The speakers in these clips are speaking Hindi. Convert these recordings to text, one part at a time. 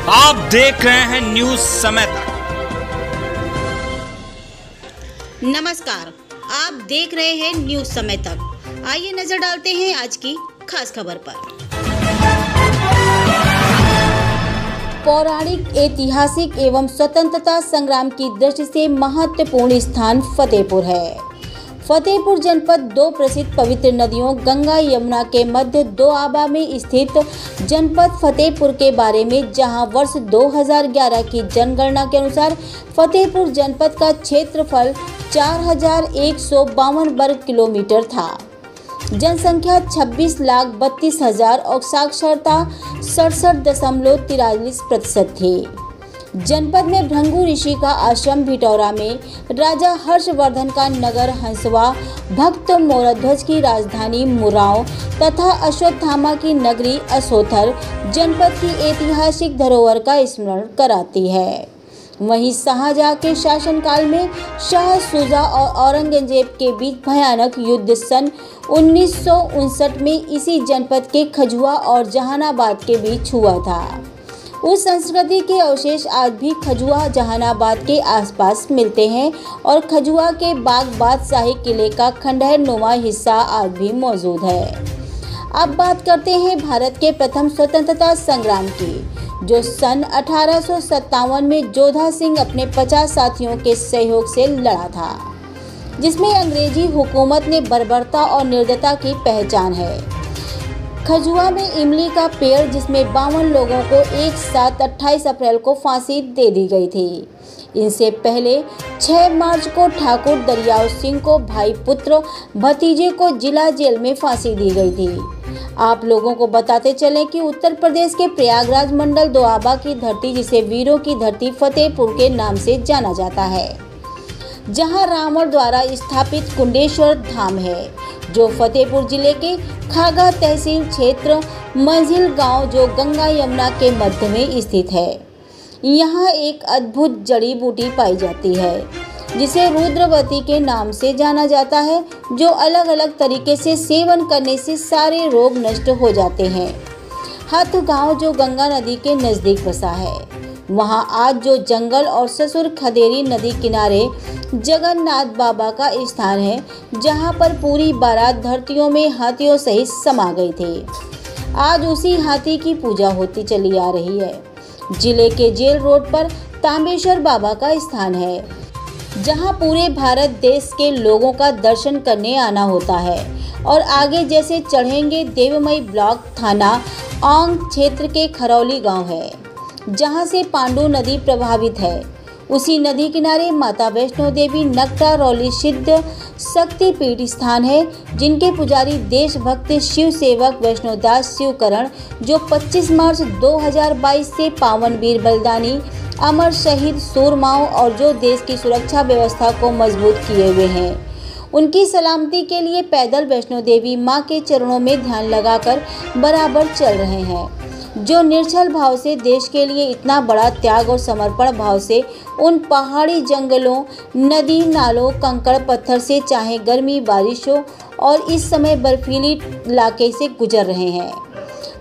आप देख रहे हैं न्यूज समय तक। नमस्कार, आप देख रहे हैं न्यूज समय तक। आइए नजर डालते हैं आज की खास खबर पर। पौराणिक, ऐतिहासिक एवं स्वतंत्रता संग्राम की दृष्टि से महत्वपूर्ण स्थान फतेहपुर है। फतेहपुर जनपद दो प्रसिद्ध पवित्र नदियों गंगा यमुना के मध्य दोआबा में स्थित जनपद फतेहपुर के बारे में, जहां वर्ष 2011 की जनगणना के अनुसार फतेहपुर जनपद का क्षेत्रफल 4152 वर्ग किलोमीटर था। जनसंख्या 26,32,000 और साक्षरता 67.43% थी। जनपद में भृंगु ऋषि का आश्रम भिटौरा में, राजा हर्षवर्धन का नगर हंसवा, भक्त मोरध्वज की राजधानी मुराव तथा अश्वत्थामा की नगरी असोथर जनपद की ऐतिहासिक धरोहर का स्मरण कराती है। वहीं शाहजहां के शासनकाल में शाह शुजा और औरंगजेब के बीच भयानक युद्ध सन 1959 में इसी जनपद के खजुआ और जहानाबाद के बीच हुआ था। उस संस्कृति के अवशेष आज भी खजुआ जहानाबाद के आसपास मिलते हैं और खजुआ के बाग बादशाही किले का खंडहर नुमा हिस्सा आज भी मौजूद है। अब बात करते हैं भारत के प्रथम स्वतंत्रता संग्राम की, जो सन 1857 में जोधा सिंह अपने 50 साथियों के सहयोग से लड़ा था, जिसमें अंग्रेजी हुकूमत ने बर्बरता और निर्दयता की पहचान है। खजुआ में इमली का पेड़, जिसमें 52 लोगों को एक साथ 28 अप्रैल को फांसी दे दी गई थी। इनसे पहले 6 मार्च को ठाकुर दरियाव सिंह को भाई पुत्र भतीजे को जिला जेल में फांसी दी गई थी। आप लोगों को बताते चलें कि उत्तर प्रदेश के प्रयागराज मंडल दोआबा की धरती, जिसे वीरों की धरती फतेहपुर के नाम से जाना जाता है, जहां रावण द्वारा स्थापित कुंडेश्वर धाम है, जो फतेहपुर जिले के खागा तहसील क्षेत्र मंझिल गांव, जो गंगा यमुना के मध्य में स्थित है। यहाँ एक अद्भुत जड़ी बूटी पाई जाती है, जिसे रुद्रवती के नाम से जाना जाता है, जो अलग अलग तरीके से सेवन करने से सारे रोग नष्ट हो जाते हैं। हथ गांव, जो गंगा नदी के नज़दीक बसा है, वहाँ आज जो जंगल और ससुर खदेरी नदी किनारे जगन्नाथ बाबा का स्थान है, जहाँ पर पूरी बारात धरतियों में हाथियों सहित समा गई थी। आज उसी हाथी की पूजा होती चली आ रही है। जिले के जेल रोड पर तांबेश्वर बाबा का स्थान है, जहाँ पूरे भारत देश के लोगों का दर्शन करने आना होता है। और आगे जैसे चढ़ेंगे, देवमई ब्लॉक थाना औंग क्षेत्र के खरौली गाँव है, जहाँ से पांडु नदी प्रभावित है। उसी नदी किनारे माता वैष्णो देवी नकटा रौली सिद्ध शक्तिपीठ स्थान है, जिनके पुजारी देशभक्त शिव सेवक वैष्णोदास शिवकरण, जो 25 मार्च 2022 से पावन वीर बलिदानी अमर शहीद सूरमाओं और जो देश की सुरक्षा व्यवस्था को मजबूत किए हुए हैं, उनकी सलामती के लिए पैदल वैष्णो देवी मां के चरणों में ध्यान लगाकर बराबर चल रहे हैं, जो निर्छल भाव से देश के लिए इतना बड़ा त्याग और समर्पण भाव से उन पहाड़ी जंगलों, नदी नालों, कंकड़ पत्थर से, चाहे गर्मी बारिश हो और इस समय बर्फीली इलाके से गुजर रहे हैं,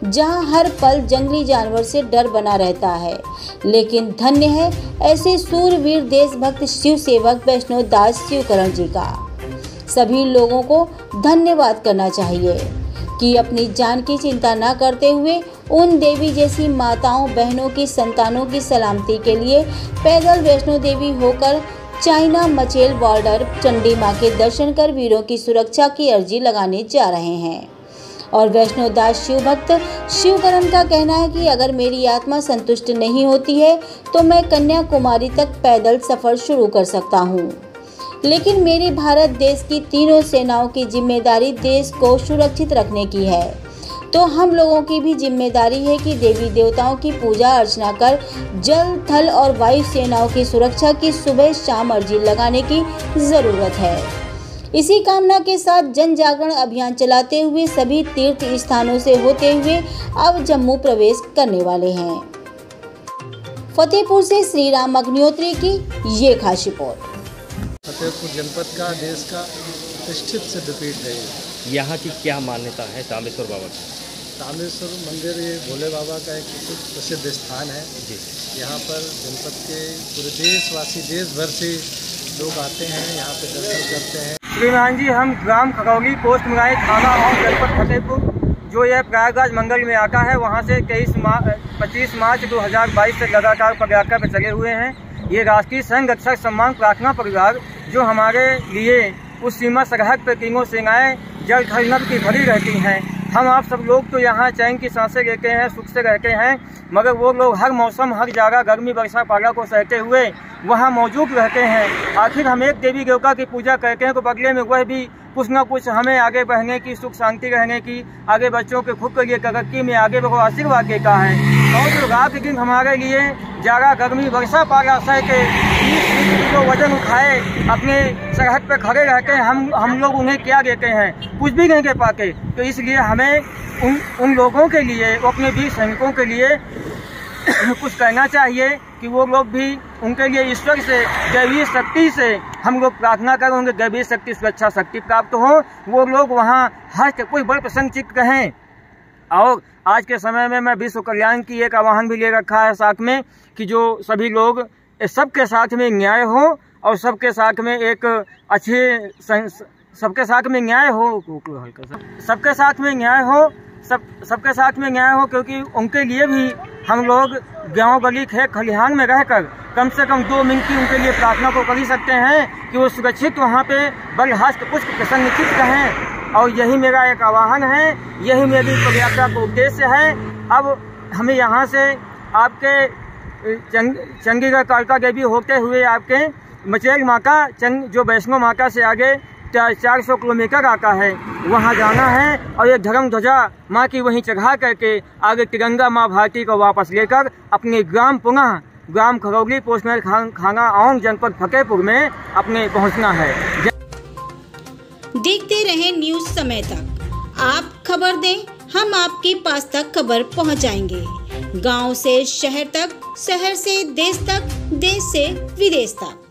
जहां हर पल जंगली जानवर से डर बना रहता है। लेकिन धन्य है ऐसे सूरवीर देशभक्त शिव सेवक वैष्णोदास शिवकरण जी का। सभी लोगों को धन्यवाद करना चाहिए कि अपनी जान की चिंता न करते हुए उन देवी जैसी माताओं बहनों की संतानों की सलामती के लिए पैदल वैष्णो देवी होकर चाइना मचेल बॉर्डर चंडी मां के दर्शन कर वीरों की सुरक्षा की अर्जी लगाने जा रहे हैं। और वैष्णोदास शिव भक्त शिवकरण का कहना है कि अगर मेरी आत्मा संतुष्ट नहीं होती है तो मैं कन्याकुमारी तक पैदल सफर शुरू कर सकता हूँ, लेकिन मेरे भारत देश की तीनों सेनाओं की जिम्मेदारी देश को सुरक्षित रखने की है। तो हम लोगों की भी जिम्मेदारी है कि देवी देवताओं की पूजा अर्चना कर जल, थल और वायु सेनाओं की सुरक्षा की सुबह शाम अर्जी लगाने की जरूरत है। इसी कामना के साथ जन जागरण अभियान चलाते हुए सभी तीर्थ स्थानों से होते हुए अब जम्मू प्रवेश करने वाले हैं। फतेहपुर से श्री राम अग्निहोत्री की ये खास रिपोर्ट। फतेहपुर जनपद का देश का प्रतिष्ठित सिद्धपीठ है। यहाँ की क्या मान्यता है तांबेश्वर बाबा की? रामेश्वर मंदिर ये भोले बाबा का एक प्रसिद्ध स्थान है जी। यहाँ पर जनपद के पूरे देशवासी देश भर से लोग आते हैं, यहाँ पे दर्शन करते हैं। श्रीमान जी, हम ग्राम खगौली पोस्ट मगाई थाना और जनपद फतेहपुर जो यह प्रयागराज मंगल में आता है, वहाँ से 25 मार्च 2022 से लगातार पदयात्रा पर चले हुए हैं। ये राष्ट्रीय संघ रक्षक सम्मान प्रार्थना परिवार जो हमारे लिए उस सीमा सरहद पर तीनों सेनाएं जल थल नभ की खड़ी रहती हैं। हम आप सब लोग तो यहाँ चैन की सांसें लेते हैं, सुख से रहते हैं, मगर वो लोग हर मौसम हर जगह गर्मी वर्षा पाला को सहते हुए वहाँ मौजूद रहते हैं। आखिर हम एक देवी देवता की पूजा करते हैं तो बदले में वह भी कुछ न कुछ हमें आगे बढ़ने की, सुख शांति रहने की, आगे बच्चों के खुद के लिए तरक्की में आगे बढ़ो आशीर्वाद देता है। और जो रात के दिन हमारे लिए ज़्यादा गर्मी वर्षा पाला सह के 20 किलो वजन उठाए अपने सरहद पे खड़े रहते हैं, हम लोग उन्हें क्या देते हैं? कुछ भी नहीं दे पाते। तो इसलिए हमें उन लोगों के लिए, अपने वीर सैनिकों के लिए कुछ कहना चाहिए कि वो लोग भी, उनके लिए ईश्वर से, दैवीय शक्ति से हम लोग प्रार्थना करेंगे, दैवीय शक्ति सुरक्षा शक्ति प्राप्त हो, वो लोग वहाँ हर कोई बड़े प्रसन्नचित्त रहें। और आज के समय में मैं विश्व कल्याण की एक आह्वान भी ले रखा है साथ में कि जो सभी लोग सबके साथ में न्याय हो और सबके साथ में एक अच्छे, सबके साथ में न्याय हो, सबके साथ में न्याय हो, सबके साथ में न्याय हो, क्योंकि उनके लिए भी हम लोग गांव गली खेत खलिहान में रहकर कम से कम 2 मिनट की उनके लिए प्रार्थना को कर ही सकते हैं कि वो सुरक्षित वहाँ पे बल हस्त पुष्प प्रसन्नचित्त रहें। और यही मेरा एक आह्वान है, यही मेरी पदयात्रा का उद्देश्य है। अब हमें यहाँ से आपके चंडीगढ़ कालका देवी होते हुए आपके मचेल माता जो वैष्णो माता से आगे 400 किलोमीटर आता है, वहाँ जाना है और एक धर्म ध्वजा माँ की वहीं चढ़ा करके आगे तिरंगा माँ भारती को वापस लेकर अपने ग्राम खगौली पोस्ट में खाना और जनपद फतेहपुर में अपने पहुँचना है। देखते रहे न्यूज समय तक। आप खबर दें, हम आपके पास तक खबर पहुंचाएंगे। गांव से शहर तक, शहर से देश तक, देश से विदेश तक।